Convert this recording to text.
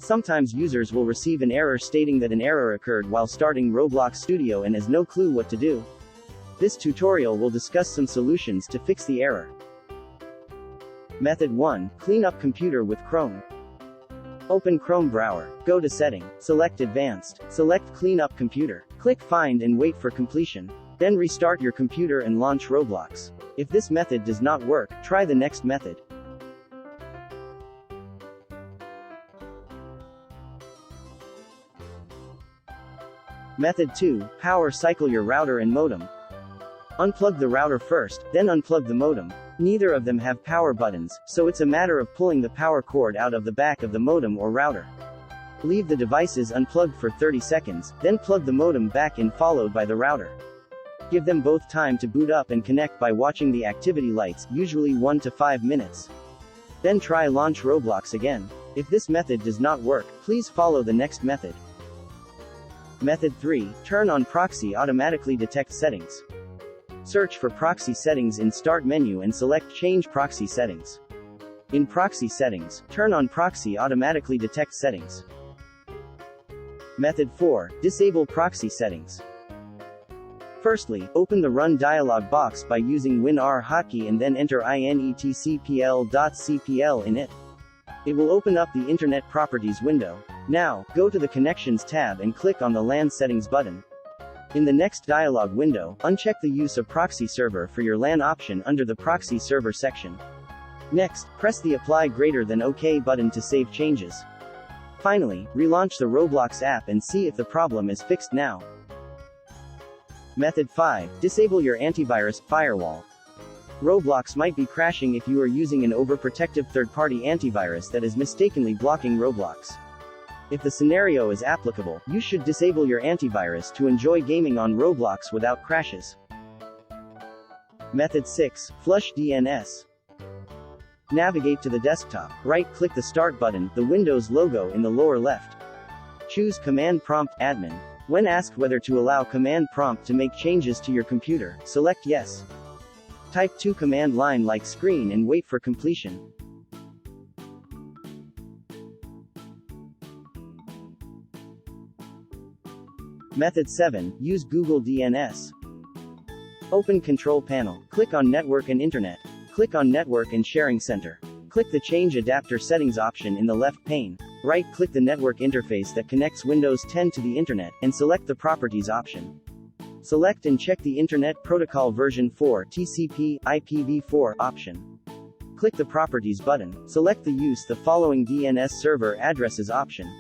Sometimes users will receive an error stating that an error occurred while starting Roblox Studio and has no clue what to do. This tutorial will discuss some solutions to fix the error. Method 1. Clean up computer with Chrome. Open Chrome browser. Go to Setting. Select Advanced. Select Clean up computer. Click Find and wait for completion. Then restart your computer and launch Roblox. If this method does not work, try the next method. Method 2. Power cycle your router and modem. Unplug the router first, then unplug the modem. Neither of them have power buttons, so it's a matter of pulling the power cord out of the back of the modem or router. Leave the devices unplugged for 30 seconds, then plug the modem back in followed by the router. Give them both time to boot up and connect by watching the activity lights, usually 1 to 5 minutes. Then try launch Roblox again. If this method does not work, please follow the next method. Method 3. Turn on Proxy automatically detect settings. Search for Proxy settings in Start menu and select Change Proxy settings. In Proxy settings, turn on Proxy automatically detect settings. Method 4. Disable Proxy settings. Firstly, open the Run dialog box by using WinR hotkey and then enter inetcpl.cpl in it. It will open up the Internet Properties window. Now, go to the Connections tab and click on the LAN Settings button. In the next dialog window, uncheck the use of proxy server for your LAN option under the Proxy Server section. Next, press the Apply Greater Than OK button to save changes. Finally, relaunch the Roblox app and see if the problem is fixed now. Method 5. Disable your antivirus, Firewall. Roblox might be crashing if you are using an overprotective third-party antivirus that is mistakenly blocking Roblox. If the scenario is applicable, you should disable your antivirus to enjoy gaming on Roblox without crashes. Method 6. Flush DNS. Navigate to the desktop. Right-click the Start button, the Windows logo in the lower left. Choose Command Prompt Admin. When asked whether to allow Command Prompt to make changes to your computer, select Yes. Type to command line like screen and wait for completion. Method 7. Use Google DNS. Open Control Panel. Click on Network and Internet. Click on Network and Sharing Center. Click the Change Adapter Settings option in the left pane. Right-click the network interface that connects Windows 10 to the Internet, and select the Properties option. Select and check the Internet Protocol version 4 TCP, IPv4 option. Click the Properties button. Select the Use the following DNS server addresses option.